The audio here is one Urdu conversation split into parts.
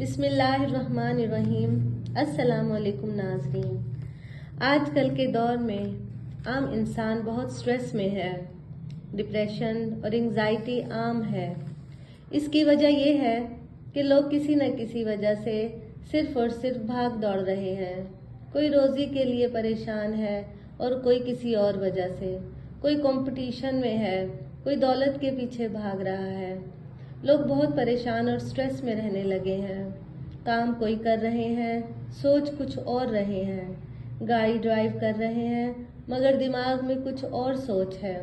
بسم اللہ الرحمن الرحیم۔ السلام علیکم ناظرین۔ آج کل کے دور میں عام انسان بہت سٹریس میں ہے۔ ڈپریشن اور انگزائٹی عام ہے۔ اس کی وجہ یہ ہے کہ لوگ کسی نہ کسی وجہ سے صرف اور صرف بھاگ دوڑ رہے ہیں۔ کوئی روزی کے لیے پریشان ہے اور کوئی کسی اور وجہ سے، کوئی کمپٹیشن میں ہے، کوئی دولت کے پیچھے بھاگ رہا ہے۔ لوگ بہت پریشان اور سٹریس میں رہنے لگے ہیں۔ کام کوئی کر رہے ہیں، سوچ کچھ اور رہے ہیں۔ گاڑی ڈرائیو کر رہے ہیں مگر دماغ میں کچھ اور سوچ ہے۔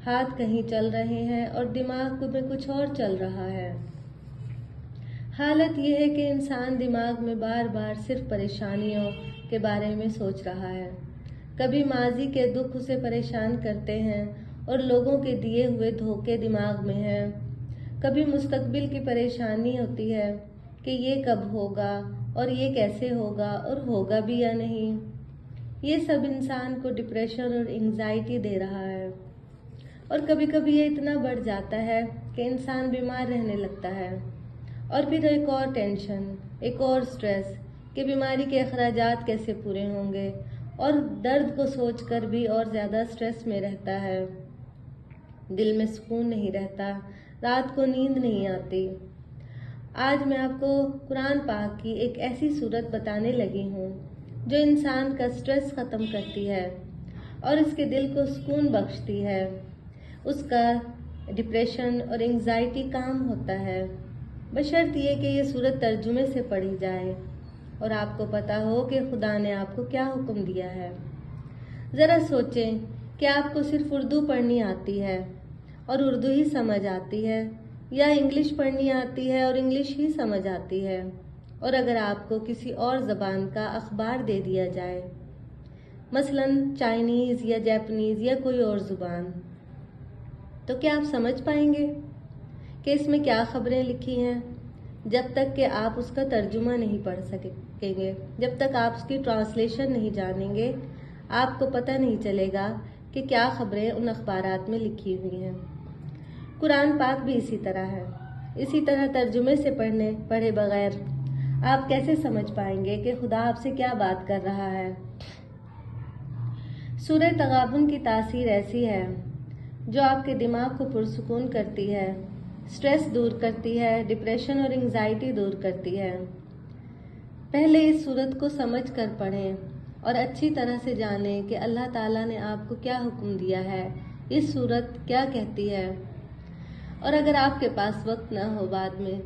ہاتھ کہیں چل رہے ہیں اور دماغ میں کچھ اور چل رہا ہے۔ حالت یہ ہے کہ انسان دماغ میں بار بار صرف پریشانیوں کے بارے میں سوچ رہا ہے۔ کبھی ماضی کے دکھ اسے پریشان کرتے ہیں اور لوگوں کے دیے ہوئے دھوکے دماغ میں ہیں۔ کبھی مستقبل کی پریشانی ہوتی ہے کہ یہ کب ہوگا اور یہ کیسے ہوگا اور ہوگا بھی یا نہیں۔ یہ سب انسان کو ڈپریشن اور انگزائٹی دے رہا ہے، اور کبھی کبھی یہ اتنا بڑھ جاتا ہے کہ انسان بیمار رہنے لگتا ہے، اور پھر ایک اور ٹینشن، ایک اور سٹریس کہ بیماری کے اخراجات کیسے پورے ہوں گے، اور درد کو سوچ کر بھی اور زیادہ سٹریس میں رہتا ہے۔ دل میں سکون نہیں رہتا، رات کو نیند نہیں آتی۔ آج میں آپ کو قرآن پاک کی ایک ایسی صورت بتانے لگی ہوں جو انسان کا سٹریس ختم کرتی ہے اور اس کے دل کو سکون بخشتی ہے۔ اس کا ڈپریشن اور انگزائٹی کام ہوتا ہے، بشرط یہ کہ یہ صورت ترجمے سے پڑھی جائے اور آپ کو پتہ ہو کہ خدا نے آپ کو کیا حکم دیا ہے۔ ذرا سوچیں کہ آپ کو صرف اردو پڑھنی آتی ہے اور اردو ہی سمجھ آتی ہے، یا انگلش پڑھنی آتی ہے اور انگلش ہی سمجھ آتی ہے، اور اگر آپ کو کسی اور زبان کا اخبار دے دیا جائے، مثلاً چائنیز یا جاپنیز یا کوئی اور زبان، تو کیا آپ سمجھ پائیں گے کہ اس میں کیا خبریں لکھی ہیں؟ جب تک کہ آپ اس کا ترجمہ نہیں پڑھ سکیں گے، جب تک آپ اس کی ٹرانسلیشن نہیں جانیں گے، آپ کو پتہ نہیں چلے گا کہ کیا خبریں ان اخبارات میں لکھی ہوئی ہیں۔ قرآن پاک بھی اسی طرح ہے۔ اسی طرح ترجمے سے پڑھے بغیر آپ کیسے سمجھ پائیں گے کہ خدا آپ سے کیا بات کر رہا ہے؟ سورہ تغابن کی تاثیر ایسی ہے جو آپ کے دماغ کو پرسکون کرتی ہے، سٹریس دور کرتی ہے، ڈپریشن اور انگزائٹی دور کرتی ہے۔ پہلے اس سورت کو سمجھ کر پڑھیں اور اچھی طرح سے جانیں کہ اللہ تعالیٰ نے آپ کو کیا حکم دیا ہے، اس سورت کیا کہتی ہے۔ اور اگر آپ کے پاس وقت نہ ہو بعد میں،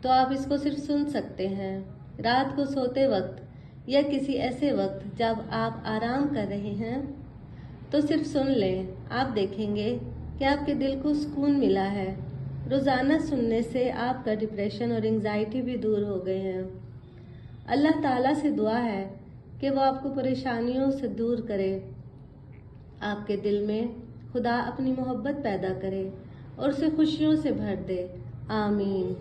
تو آپ اس کو صرف سن سکتے ہیں، رات کو سوتے وقت یا کسی ایسے وقت جب آپ آرام کر رہے ہیں تو صرف سن لیں۔ آپ دیکھیں گے کہ آپ کے دل کو سکون ملا ہے۔ روزانہ سننے سے آپ کا ڈپریشن اور انگزائٹی بھی دور ہو گئے ہیں۔ اللہ تعالیٰ سے دعا ہے کہ وہ آپ کو پریشانیوں سے دور کرے، آپ کے دل میں خدا اپنی محبت پیدا کرے اور اسے خوشیوں سے بھر دے۔ آمین۔